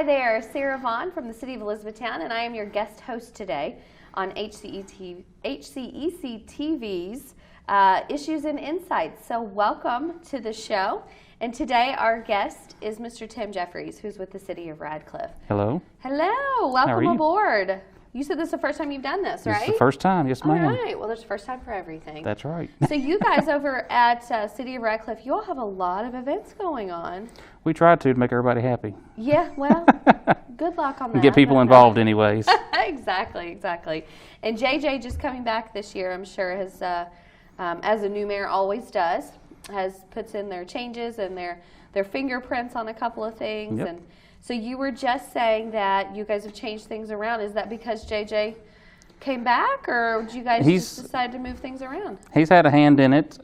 Hi there, Sarah Vaughn from the City of Elizabethtown, and I am your guest host today on HCEC-TV's Issues and Insights. So welcome to the show. And today our guest is Mr. Tim Jeffries, who's with the City of Radcliff. Hello. Hello. Welcome aboard. You said this is the first time you've done this, right? This is the first time, yes ma'am. All right. Well, there's a first time for everything. That's right. So you guys over at City of Radcliff, you all have a lot of events going on. We try to make everybody happy. Yeah, well, good luck on that. And get people involved anyways. Exactly. And JJ just coming back this year, I'm sure, has, as a new mayor always does, puts in their changes and their fingerprints on a couple of things. Yep. And so you were just saying that you guys have changed things around. Is that because JJ came back, or did you guys just decide to move things around? He's had a hand in it.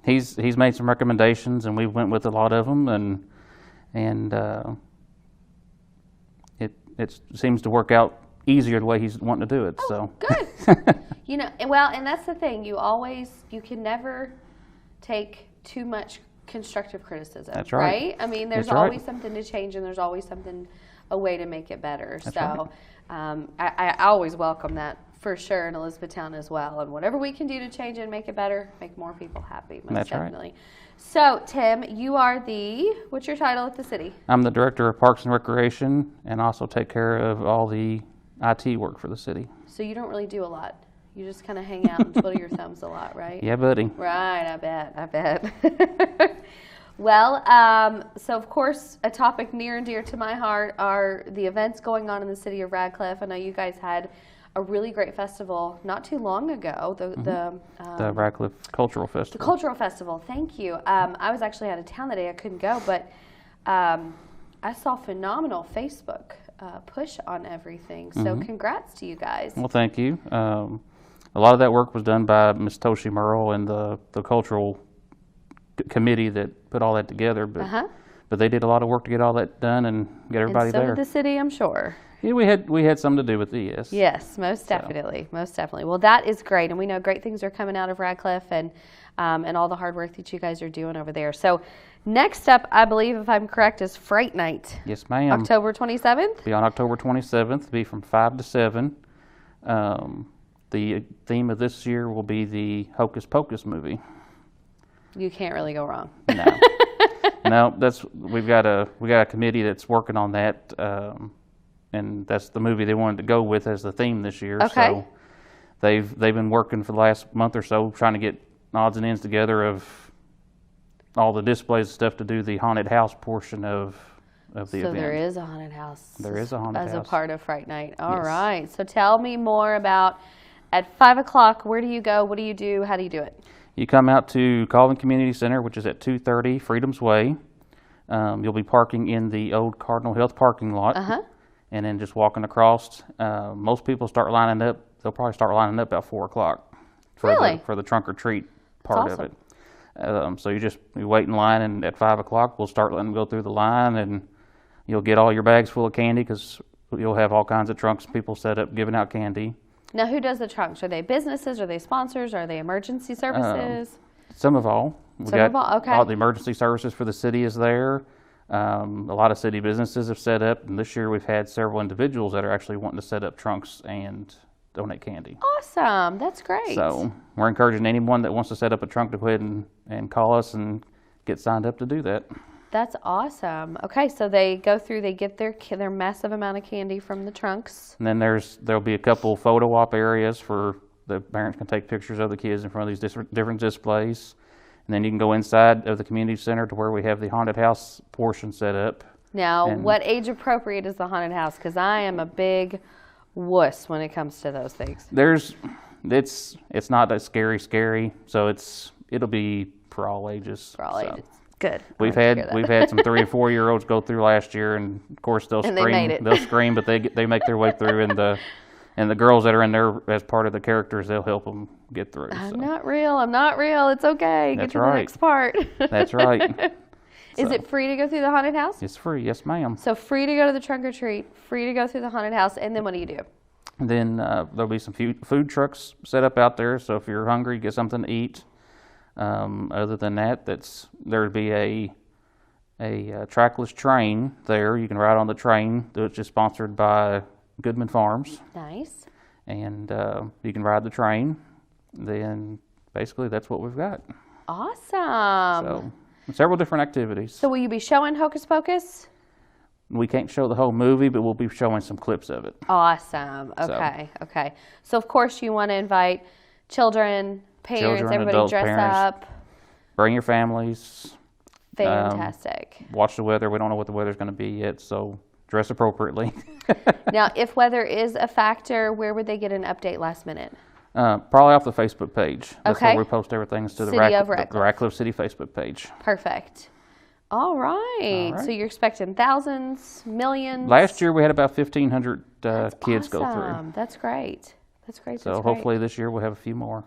He's made some recommendations, and we went with a lot of them, and it seems to work out easier the way he's wanting to do it. Oh, so good. Well, and that's the thing. You can never take too much constructive criticism. That's right. I mean, there's always something to change, and there's always a way to make it better. That's so I always welcome that for sure in Elizabethtown as well. And whatever we can do to change it and make it better, make more people happy. Most definitely. Right. So, Tim, you are what's your title at the city? I'm the Director of Parks and Recreation, and also take care of all the IT work for the city. So you don't really do a lot. You just kind of hang out and twiddle your thumbs a lot, right? Yeah, buddy. Right, I bet. Well, so of course, a topic near and dear to my heart are the events going on in the City of Radcliff. I know you guys had a really great festival not too long ago. The Radcliff Cultural Festival. The Cultural Festival, thank you. I was actually out of town that day. I couldn't go, but I saw phenomenal Facebook push on everything. So congrats to you guys. Well, thank you. A lot of that work was done by Ms. Toshi Merle and the cultural committee that put all that together. But they did a lot of work to get all that done and get everybody there. And so did the city, I'm sure. Yeah, we had something to do with it, yes. Yes, most definitely. Well, that is great, and we know great things are coming out of Radcliff and all the hard work that you guys are doing over there. So next up, I believe, if I'm correct, is Fright Night. Yes, ma'am. October 27th? Be on October 27th. Be from 5 to 7. The theme of this year will be the Hocus Pocus movie. You can't really go wrong. No. No, we've got a committee that's working on that, and that's the movie they wanted to go with as the theme this year. Okay. So they've been working for the last month or so trying to get odds and ends together of all the displays and stuff to do the haunted house portion of the event. So there is a haunted house. There is a haunted house. As a part of Fright Night. All right. So tell me more about, at 5 o'clock, where do you go? What do you do? How do you do it? You come out to Colvin Community Center, which is at 230 Freedom's Way. You'll be parking in the old Cardinal Health parking lot. And then just walking across. Most people start lining up. They'll probably start lining up about 4 o'clock for the trunk or treat part of it. So you wait in line, and at 5 o'clock we'll start letting them go through the line, and you'll get all your bags full of candy because you'll have all kinds of trunks, people set up giving out candy. Now, who does the trunks? Are they businesses? Are they sponsors? Are they emergency services? Some of all. Okay. All the emergency services for the city is there. A lot of city businesses have set up, and this year we've had several individuals that are actually wanting to set up trunks and donate candy. Awesome. That's great. So we're encouraging anyone that wants to set up a trunk to go ahead and call us and get signed up to do that. That's awesome. Okay, so they go through, they get their massive amount of candy from the trunks. And then there'll be a couple photo op areas for the parents can take pictures of the kids in front of these different displays. And then you can go inside of the community center to where we have the haunted house portion set up. Now, what age appropriate is the haunted house? Because I am a big wuss when it comes to those things. It's not that scary. So it'll be for all ages. For all ages. Good. We've had some 3 and 4 year olds go through last year, and of course they'll scream. They'll scream, but they make their way through, and the girls that are in there as part of the characters, they'll help them get through. I'm not real. It's okay. That's get to the next part. That's right. Is it free to go through the haunted house? It's free, yes, ma'am. So free to go to the trunk or treat, free to go through the haunted house, and then what do you do? And then there'll be some food trucks set up out there. So if you're hungry, get something to eat. Other than that, there'd be trackless train there. You can ride on the train, which is sponsored by Goodman Farms. Nice. And you can ride the train. Then basically that's what we've got. Awesome. So several different activities. So will you be showing Hocus Pocus? We can't show the whole movie, but we'll be showing some clips of it. Awesome. Okay. Okay. So of course you want to invite children, parents, everybody adults, dress parents. up. Bring your families. Fantastic. Watch the weather. We don't know what the weather's going to be yet, so dress appropriately. Now, if weather is a factor, where would they get an update last minute? Probably off the Facebook page. That's Okay. where we post everything is to the City of Radcliff City Facebook page. Perfect. All right. So you're expecting thousands, millions? Last year we had about 1,500 kids go through. That's great. That's great. So hopefully this year we'll have a few more.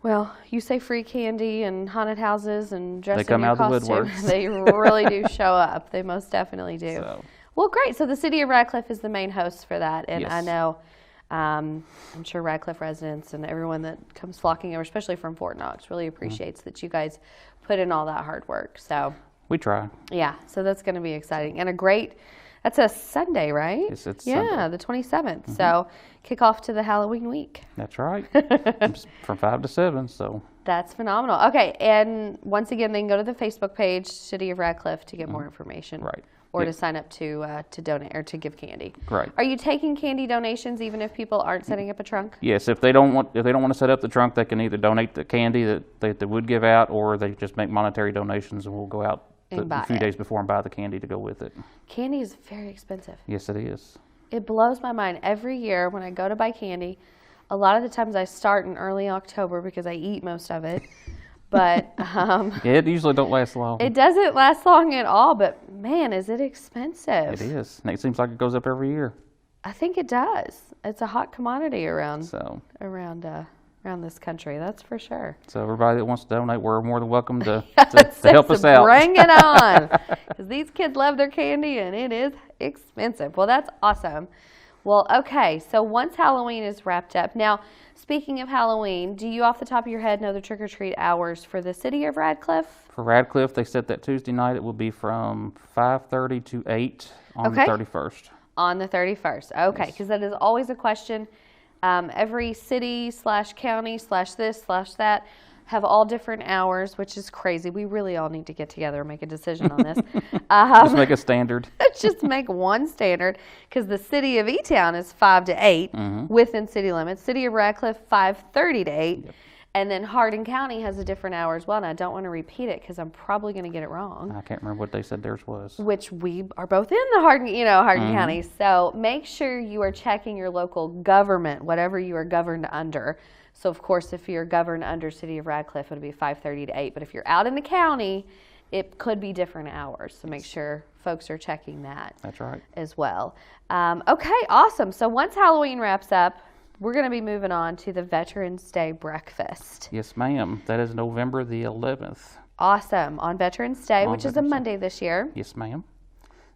Well, you say free candy and haunted houses and dress They come in your out of the costume. woodworks. They really do show up. They most definitely do. So. Well, great. So the City of Radcliff is the main host for that. And Yes. I know, I'm sure Radcliff residents and everyone that comes flocking over, especially from Fort Knox, really appreciates that you guys put in all that hard work. So We try. yeah, so that's going to be exciting. And that's a Sunday, right? Yes, it's yeah, Sunday. the 27th. So kick off to the Halloween week. That's right. From 5 to 7, so. That's phenomenal. Okay, and once again, they can go to the Facebook page, City of Radcliff, to get more information. Right. Or Yep. to sign up to donate or to give candy. Right. Are you taking candy donations even if people aren't setting up a trunk? Yes, if they don't want to set up the trunk, they can either donate the candy that they would give out, or they just make monetary donations, and we'll go out a few days before and buy the candy to go with it. Candy is very expensive. Yes, it is. It blows my mind. Every year when I go to buy candy, a lot of the times I start in early October because I eat most of it. But Yeah, it usually don't last long. it doesn't last long at all. But man, is it expensive. It is. And it seems like it goes up every year. I think it does. It's a hot commodity around So this country. That's for sure. everybody that wants to donate, we're more than welcome to Yes, help us out. Bring it on, because these kids love their candy and it is expensive. Well, that's awesome. Well, okay. So once Halloween is wrapped up, now speaking of Halloween, do you off the top of your head know the trick or treat hours for the City of Radcliff? For Radcliff, they set that Tuesday night. It will be from 5:30 to 8 on the 31st. On the 31st. Okay, because that is always a question. Every city / county / this / that have all different hours, which is crazy. We really all need to get together and make a decision on this. Just make a standard. Just make one standard, because the city of E-Town is 5 to 8 within city limits. City of Radcliff, 5:30 to 8. Yep. And then Hardin County has a different hour as well, and I don't want to repeat it because I'm probably going to get it wrong. I can't remember what they said theirs was. Which we are both in the Hardin County. So make sure you are checking your local government, whatever you are governed under. So of course, if you're governed under City of Radcliff, it'll be 5:30 to 8. But if you're out in the county, it could be different hours. So make sure folks are checking that. That's right. As well. Okay, awesome. So once Halloween wraps up, we're going to be moving on to the Veterans Day breakfast. Yes, ma'am. That is November the 11th. Awesome. On Veterans Day, which is a Monday this year. Yes, ma'am.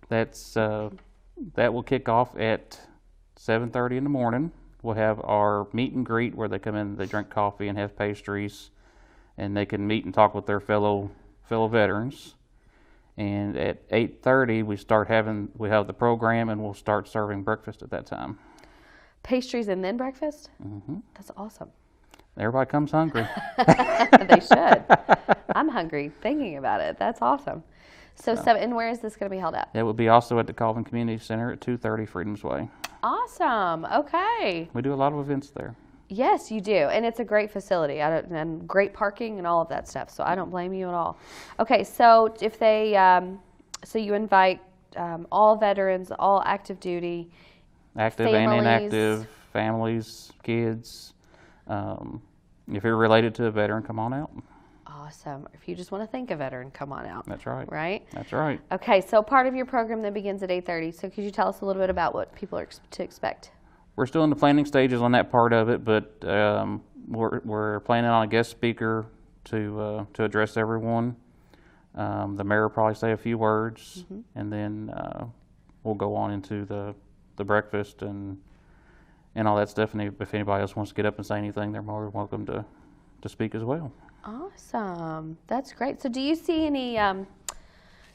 That will kick off at 7:30 in the morning. We'll have our meet and greet where they come in, they drink coffee and have pastries, and they can meet and talk with their fellow veterans. And at 8:30 we have the program, and we'll start serving breakfast at that time. Pastries and then breakfast? Mm-hmm. That's awesome. Everybody comes hungry. They should. I'm hungry thinking about it. That's awesome. So, and where is this going to be held at? It will be also at the Calvin Community Center at 230 Freedoms Way. Awesome. Okay. We do a lot of events there. Yes, you do. And it's a great facility and great parking and all of that stuff. So I don't blame you at all. Okay. So if so you invite all veterans, all active duty, active families. and inactive, families, kids. If you're related to a veteran, come on out. Awesome. If you just want to thank a veteran, come on out. That's right. Right? That's right. Okay, so part of your program that begins at 8:30. So could you tell us a little bit about what people are to expect? We're still in the planning stages on that part of it, but we're planning on a guest speaker to address everyone. The mayor will probably say a few words, and then we'll go on into the breakfast and all that stuff. And if anybody else wants to get up and say anything, they're more welcome to speak as well. Awesome. That's great. So do you see any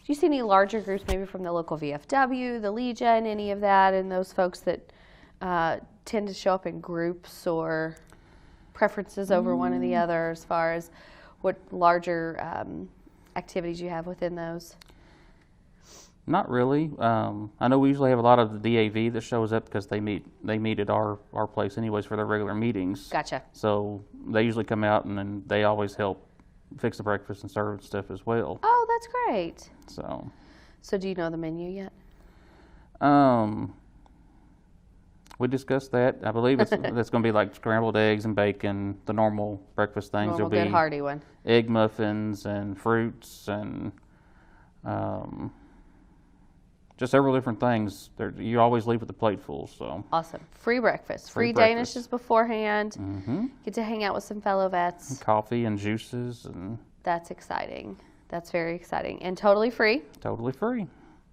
you see any larger groups, maybe from the local VFW, the Legion, any of that, and those folks that tend to show up in groups or preferences over one or the other as far as what larger activities you have within those? Not really. I know we usually have a lot of the DAV that shows up because they meet at our place anyways for their regular meetings. Gotcha. So they usually come out and then they always help fix the breakfast and serve stuff as well. Oh, that's great. So do you know the menu yet? We discussed that. I believe it's going to be like scrambled eggs and bacon, the normal breakfast things. Normal, There'll good, be hearty one. egg muffins and fruits and just several different things. You always leave with the plate full. So awesome. Free breakfast. Free breakfast. Danishes beforehand. Mm-hmm. Get to hang out with some fellow vets. And coffee and juices. And that's exciting. That's very exciting. And totally free. Totally free.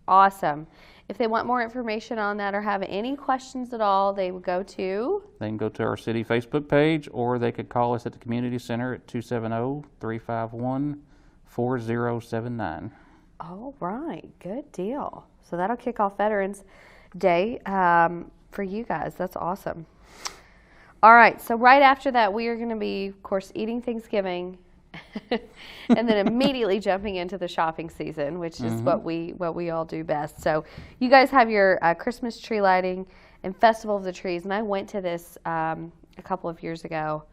Awesome. If they want more information on that or have any questions at all, they would go to? They can go to our city Facebook page, or they could call us at the community center at 270-351-4079. All right. Good deal. So that'll kick off Veterans Day for you guys. That's awesome. All right. So right after that, we are going to be, of course, eating Thanksgiving and then immediately jumping into the shopping season, which is what we all do best. So you guys have your Christmas tree lighting and Festival of the Trees, and I went to this a couple of years ago.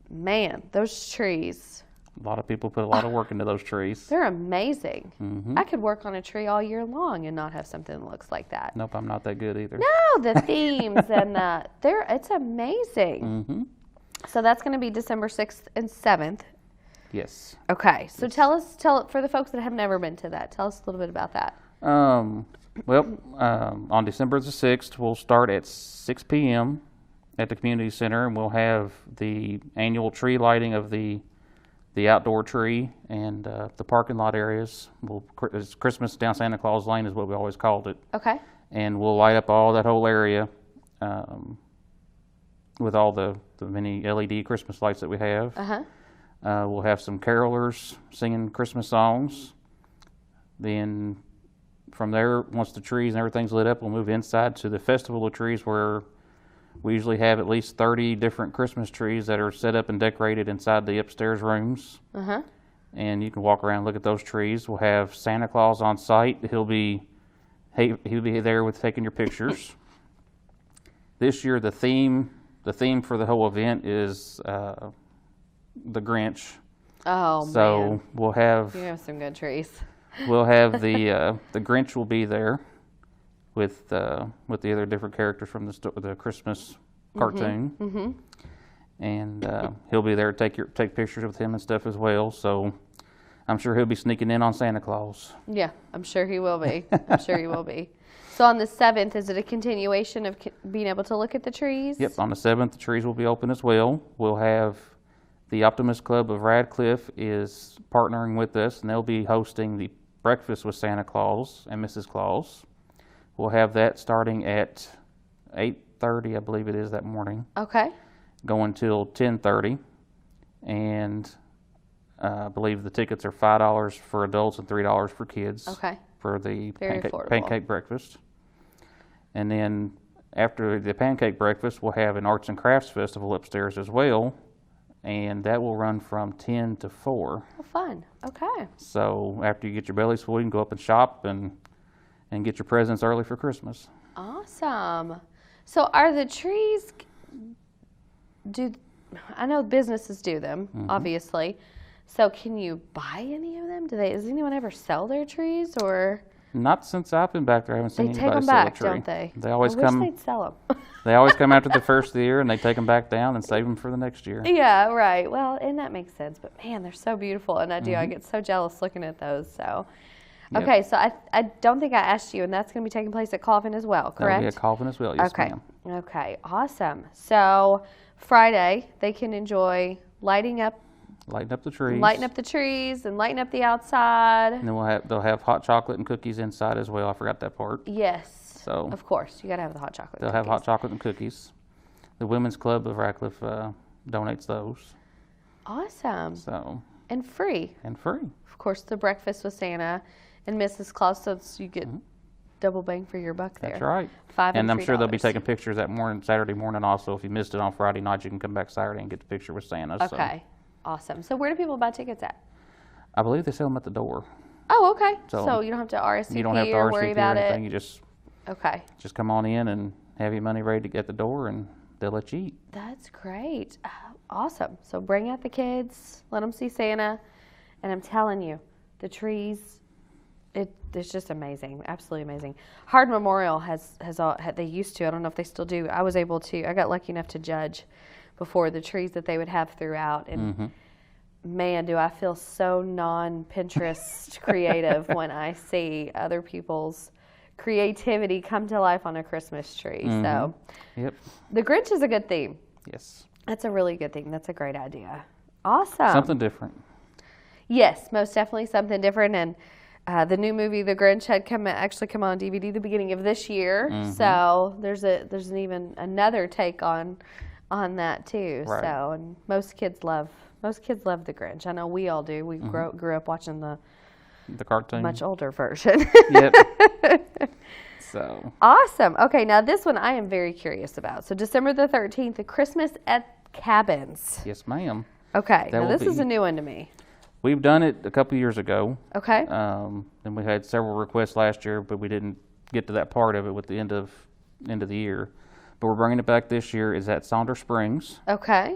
Man, those trees. A lot of people put a lot of work into those trees. They're amazing. Mm-hmm. I could work on a tree all year long and not have something that looks like that. Nope, I'm not that good either. No, the themes and it's amazing. Mm-hmm. So that's going to be December 6th and 7th. Yes. Okay, so yes. Tell for the folks that have never been to that, tell us a little bit about that. On December the 6th, we'll start at 6 p.m. at the community center, and we'll have the annual tree lighting of the outdoor tree and the parking lot areas. It's Christmas down Santa Claus Lane is what we always called it. Okay. And we'll light up all that whole area with all the many LED Christmas lights that we have. Uh-huh. We'll have some carolers singing Christmas songs. Then from there, once the trees and everything's lit up, we'll move inside to the Festival of Trees, where we usually have at least 30 different Christmas trees that are set up and decorated inside the upstairs rooms. Uh-huh. And you can walk around and look at those trees. We'll have Santa Claus on site. He'll be there with taking your pictures. This year, the theme for the whole event is the Grinch. Oh, so man. we'll have some good trees. We'll have the Grinch will be there with the other different characters from the Christmas cartoon. Mm-hmm. And he'll be there to take pictures with him and stuff as well. So I'm sure he'll be sneaking in on Santa Claus. Yeah, I'm sure he will be. I'm sure he will be. So on the 7th, is it a continuation of being able to look at the trees? Yep, on the 7th, the trees will be open as well. We'll have the Optimist Club of Radcliff is partnering with us, and they'll be hosting the Breakfast with Santa Claus and Mrs. Claus. We'll have that starting at 8:30, I believe it is, that morning. Okay. Going till 10:30. And I believe the tickets are $5 for adults and $3 for kids. Okay. For the Very pancake breakfast. And then after the pancake breakfast, we'll have an arts and crafts festival upstairs as well. And that will run from 10 to 4. Oh, fun. Okay. So after you get your bellies full, you can go up and shop and get your presents early for Christmas. Awesome. So are the trees, I know businesses do them, obviously. So can you buy any of them? Does anyone ever sell their trees, or? Not since I've been back there. I haven't seen They anybody take them sell back, a tree. don't they? They always I come. wish they'd sell them. They always come after the first of the year, and they take them back down and save them for the next year. Yeah, right. Well, and that makes sense. But man, they're so beautiful, and I get so jealous looking at those. So, Yep. okay. So I don't think I asked you, and that's going to be taking place at Colvin as well, correct? That'll be at Colvin as well. Yes, okay. ma'am. Okay. Awesome. So Friday they can enjoy lighting up the trees. Lighting up the trees and lighting up the outside. And then they'll have hot chocolate and cookies inside as well. I forgot that part. Yes. So of course, you got to have the hot chocolate. They'll have hot chocolate and cookies. The Women's Club of Radcliff donates those. Awesome. So and free. And free. Of course, the breakfast with Santa and Mrs. Claus, so you get double bang for your buck there. That's right. $5 and I'm sure they'll be $3. taking pictures that morning, Saturday morning also. If you missed it on Friday night, you can come back Saturday and get the picture with Santa. Okay, awesome. So where do people buy tickets at? I believe they sell them at the door. Oh, okay. So So you don't have to RSVP You don't have to or worry RSVP or about anything. it? You just Okay. come on in and have your money ready to get the door, and they'll let you eat. That's great. Awesome. So bring out the kids, let them see Santa, and I'm telling you, the trees, it's just amazing, absolutely amazing. Hard Memorial has they used to, I don't know if they still do. I got lucky enough to judge before the trees that they would have throughout, and man, do I feel so non-Pinterest creative when I see other people's creativity come to life on a Christmas tree. So Yep. the Grinch is a good theme. Yes. That's a really good thing. That's a great idea. Awesome. Something different. Yes, most definitely something different. And the new movie, The Grinch, had actually come on DVD the beginning of this year. So there's even another take on that too. Right. So, and most kids love The Grinch. I know we all do. We grew up watching the cartoon. much older version. Yep. So. Awesome. Okay, now this one I am very curious about. So December the 13th, the Christmas at Cabins. Yes, ma'am. Okay, That now will this is be- a new one to me. We've done it a couple years ago. Okay. And we had several requests last year, but we didn't get to that part of it with the end of the year. But we're bringing it back this year. Is at Saunders Springs, Okay.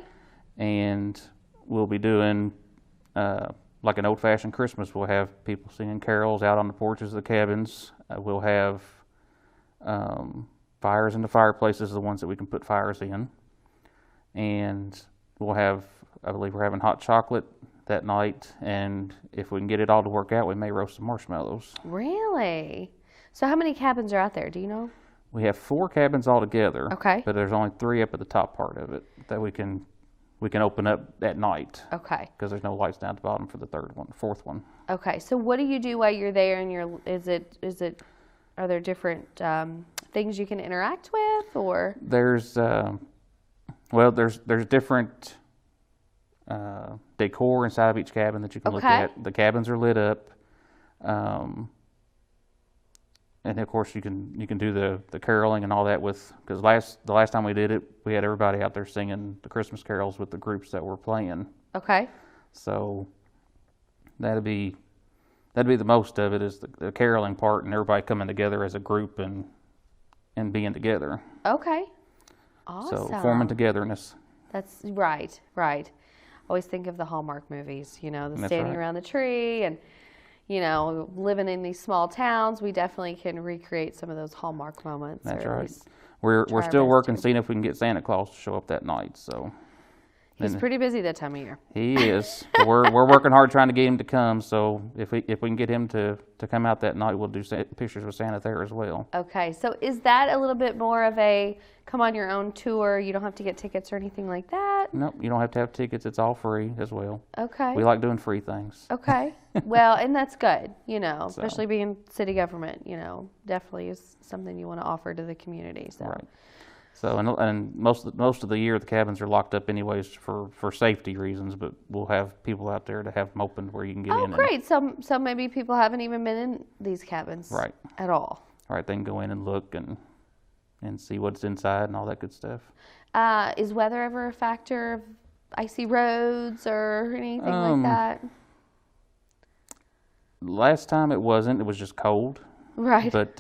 and we'll be doing like an old-fashioned Christmas. We'll have people singing carols out on the porches of the cabins. We'll have fires in the fireplaces, the ones that we can put fires in, and we'll have, I believe we're having hot chocolate that night, and if we can get it all to work out, we may roast some marshmallows. Really? So how many cabins are out there? Do you know? We have 4 cabins altogether. Okay. But there's only 3 up at the top part of it that we can open up at night, Okay. because there's no lights down at the bottom for the 4th one. Okay. So what do you do while you're there? And are there different things you can interact with, or? There's there's different decor inside of each cabin that you can look Okay. at. The cabins are lit up, and of course you can do the caroling and all that with, because the last time we did it, we had everybody out there singing the Christmas carols with the groups that were playing. Okay. So that'd be the most of it, is the caroling part and everybody coming together as a group and being together. Okay. Awesome. So forming togetherness. That's right. Right. Always think of the Hallmark movies, the That's standing right. around the tree and, living in these small towns. We definitely can recreate some of those Hallmark moments. That's or at right. least We're try our still best working, to. seeing if we can get Santa Claus to show up that night. So He's pretty busy that time of year. he is. But we're working hard trying to get him to come. So if we can get him to come out that night, we'll do pictures with Santa there as well. Okay, so is that a little bit more of a come on your own tour? You don't have to get tickets or anything like that? Nope, you don't have to have tickets. It's all free as well. Okay. We like doing free things. Okay. Well, and that's good, especially being city government, definitely is something you want to offer to the community. So. Right. So and most of the year the cabins are locked up anyways for safety reasons, but we'll have people out there to have them opened where you can get Oh, in. great. So maybe people haven't even been in these cabins Right. at all. Right, they can go in and look and see what's inside and all that good stuff. Is weather ever a factor of icy roads or anything like that? Last time it wasn't. It was just cold. Right. But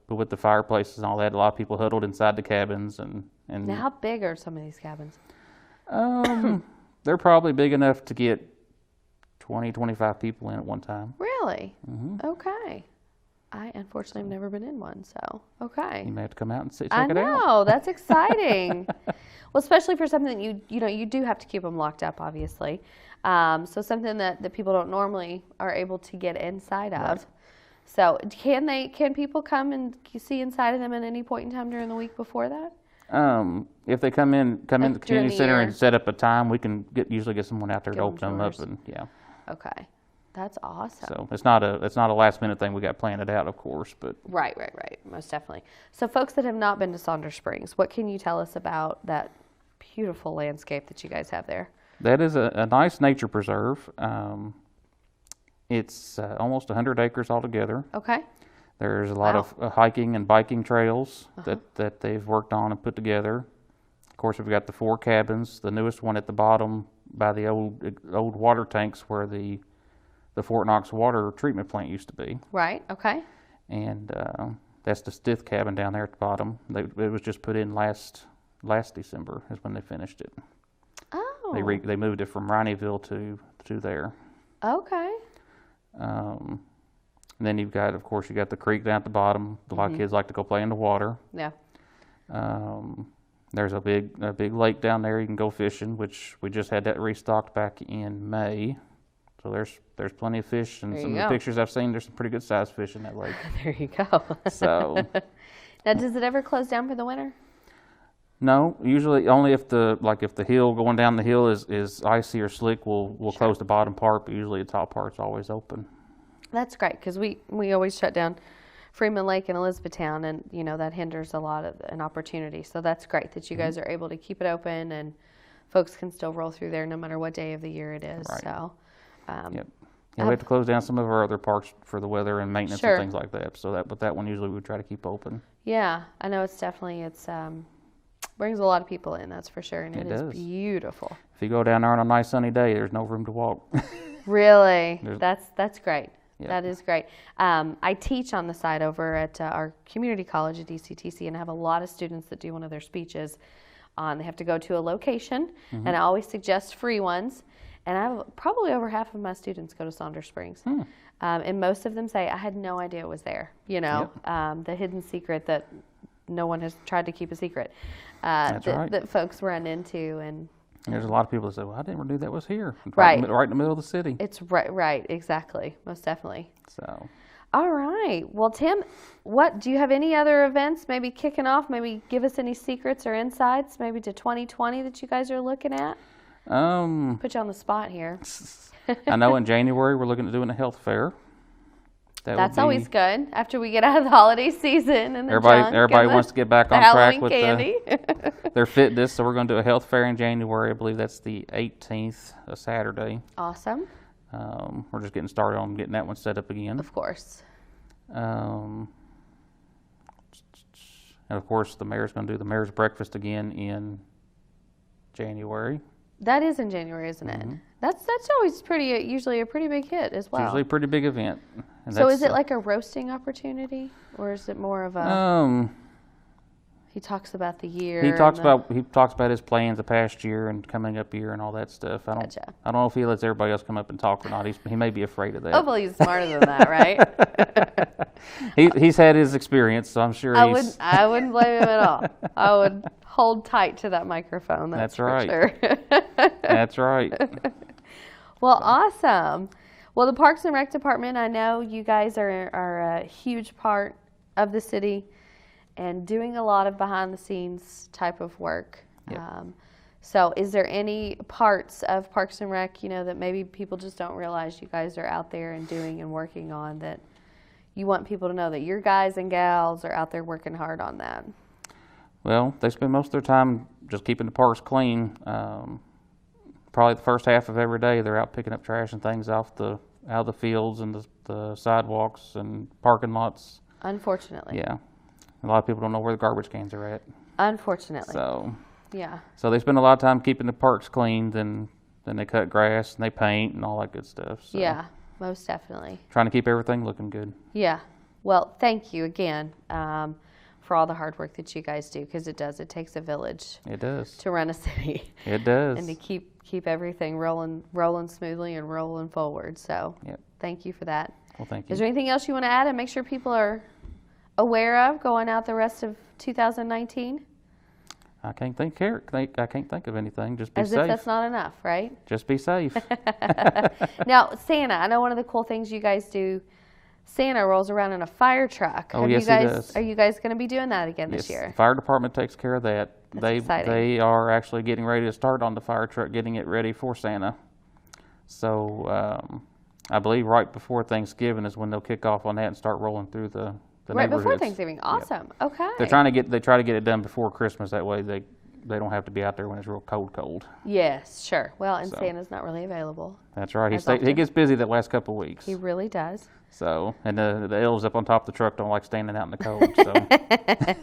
with the fireplaces and all that, a lot of people huddled inside the cabins and Now, how big are some of these cabins? they're probably big enough to get 20, 25 people in at one time. Really? Okay. I unfortunately have never been in one, so okay. You may have to come out and check I it out. know, that's exciting. Well, especially for something that you do have to keep them locked up, obviously. So something that people don't normally are able to get inside of. Right. So can people come and see inside of them at any point in time during the week before that? If they come in the during community the center year? and set up a time, we can usually get someone out there Give to them open them up, tours. and yeah. Okay, that's awesome. So it's not a last minute thing we got planned it out, of course, but Right, most definitely. So folks that have not been to Saunders Springs, what can you tell us about that beautiful landscape that you guys have there? that is a nice nature preserve. It's almost 100 acres altogether. Okay. There's a lot Wow. of hiking and biking trails that they've worked on and put together. Of course, we've got the 4 cabins. The newest one at the bottom by the old water tanks where the Fort Knox water treatment plant used to be. Right. Okay. And that's the 5th cabin down there at the bottom. It was just put in last December is when they finished it. Oh. They moved it from Rineyville to there. Okay. And then you got the creek down at the bottom. A lot of kids like to go play in the water. Yeah. There's a big lake down there you can go fishing, which we just had that restocked back in May. So there's plenty of fish, and some of the pictures I've seen, there's some pretty good sized fish in that lake. There you go. So now, does it ever close down for the winter? no, usually only if the hill going down the hill is icy or slick, we'll close the bottom part, but usually the top part's always open. That's great, because we always shut down Freeman Lake in Elizabethtown, and that hinders a lot of an opportunity. So that's great that you guys are able to keep it open, and folks can still roll through there no matter what day of the year it is. Right. So. Yep. Yeah, we have to close down some of our other parks for the weather and maintenance and things like that. So that one usually we try to keep open. Yeah, I know it's brings a lot of people in, that's for sure, and it is beautiful. If you go down there on a nice sunny day, there's no room to walk. Really? That's great. Yep. That is great. I teach on the side over at our community college at HCEC, and I have a lot of students that do one of their speeches they have to go to a location, and I always suggest free ones. And I have probably over half of my students go to Saunders Springs. And most of them say, I had no idea it was there. The hidden secret that no one has tried to keep a secret that folks run into. And there's a lot of people that say, well, I didn't knew that was here. Right in the middle of the city. It's right, exactly, most definitely. So. All right. Well, Tim, do you have any other events maybe kicking off? Maybe give us any secrets or insights maybe to 2020 that you guys are looking at? Put you on the spot here. I know in January we're looking at doing a health fair. That's always good after we get out of the holiday season and everybody wants to get back on track with candy. their fitness. So we're going to do a health fair in January. I believe that's the 18th, a Saturday. Awesome. We're just getting started on getting that one set up again. Of course. And of course the mayor's going to do the mayor's breakfast again in January. That is in January, isn't it? That's always usually a pretty big hit as well. It's usually a pretty big event. And so is it like a roasting opportunity, or is it more of a? He talks about the year. He talks about his plans the past year and coming up year and all that stuff. I don't know if he lets everybody else come up and talk or not. He may be afraid of that. Hopefully he's smarter than that, right? He's had his experience, so I'm sure I wouldn't blame him at all. I would hold tight to that microphone. That's for right. Sure. That's right. Well, awesome. Well, the Parks and Rec Department, I know you guys are a huge part of the city and doing a lot of behind-the-scenes type of work. Yep. So is there any parts of Parks and Rec, that maybe people just don't realize you guys are out there and doing and working on, that you want people to know that your guys and gals are out there working hard on that? Well, they spend most of their time just keeping the parks clean. Probably the first half of every day they're out picking up trash and things out of the fields and the sidewalks and parking lots. Unfortunately. Yeah. A lot of people don't know where the garbage cans are at. Unfortunately. So. Yeah. So they spend a lot of time keeping the parks clean, then they cut grass and they paint and all that good stuff. So. Yeah, most definitely. Trying to keep everything looking good. Yeah. Well, thank you again for all the hard work that you guys do, because it takes a village. It does. To run a city. It does. And to keep everything rolling smoothly and rolling forward. So Thank you for that. Well, thank you. Is there anything else you want to add and make sure people are aware of going out the rest of 2019? I can't think of anything. Just be safe. As if that's not enough, right? Just be safe. Now, Santa, I know one of the cool things you guys do, Santa rolls around in a fire truck. Oh, yes, he does. Are you guys going to be doing that again this year? The fire department takes care of that. That's exciting. They are actually getting ready to start on the fire truck, getting it ready for Santa. So I believe right before Thanksgiving is when they'll kick off on that and start rolling through the right neighborhoods. Before Thanksgiving. Awesome. Yep. Okay. They try to get it done before Christmas. That way they don't have to be out there when it's real cold. Yes, sure. Well, and So. Santa's not really available. That's right. As He often. gets busy that last couple of weeks. He really does. So, and the elves up on top of the truck don't like standing out in the cold. So,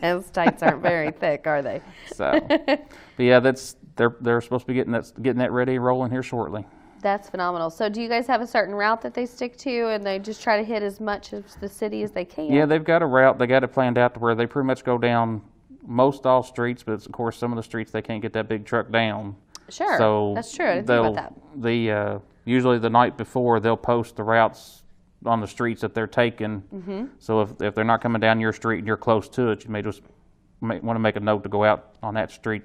Those tights aren't very thick, are they? so, but yeah, they're supposed to be getting that ready, rolling here shortly. That's phenomenal. So do you guys have a certain route that they stick to, and they just try to hit as much of the city as they can? Yeah, they've got a route. They got it planned out to where they pretty much go down most all streets, but of course some of the streets they can't get that big truck down. Sure, So that's true. I didn't think about that. Usually the night before they'll post the routes on the streets that they're taking. Mm-hmm. So if they're not coming down your street and you're close to it, you may just want to make a note to go out on that street,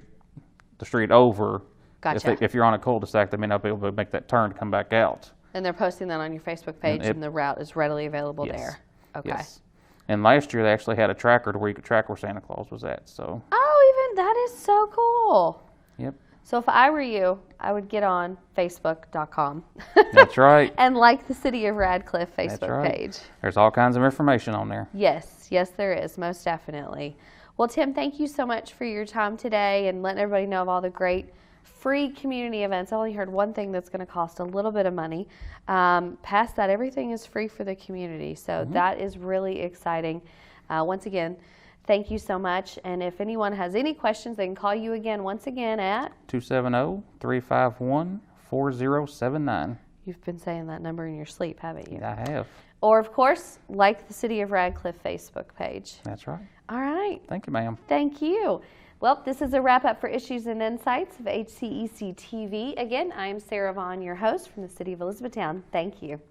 the street over. Gotcha. If you're on a cul-de-sac, they may not be able to make that turn to come back out. And they're posting that on your Facebook page, and the route is readily available there. Okay. Yes. And last year they actually had a tracker to where you could track where Santa Claus was at. So. Oh, even that is so cool. Yep. So if I were you, I would get on Facebook.com. That's right. And like the City of Radcliff Facebook That's right. page. There's all kinds of information on there. Yes, there is, most definitely. Well, Tim, thank you so much for your time today and letting everybody know of all the great free community events. I only heard one thing that's going to cost a little bit of money. Past that, everything is free for the community. So that is really exciting. Once again, thank you so much. And if anyone has any questions, they can call you again, once again, at 270-351-4079. You've been saying that number in your sleep, haven't you? I have. Or, of course, like the City of Radcliff Facebook page. That's right. All right. Thank you, ma'am. Thank you. Well, this is a wrap-up for Issues and Insights of HCEC-TV. Again, I am Sarah Vaughn, your host from the City of Elizabethtown. Thank you.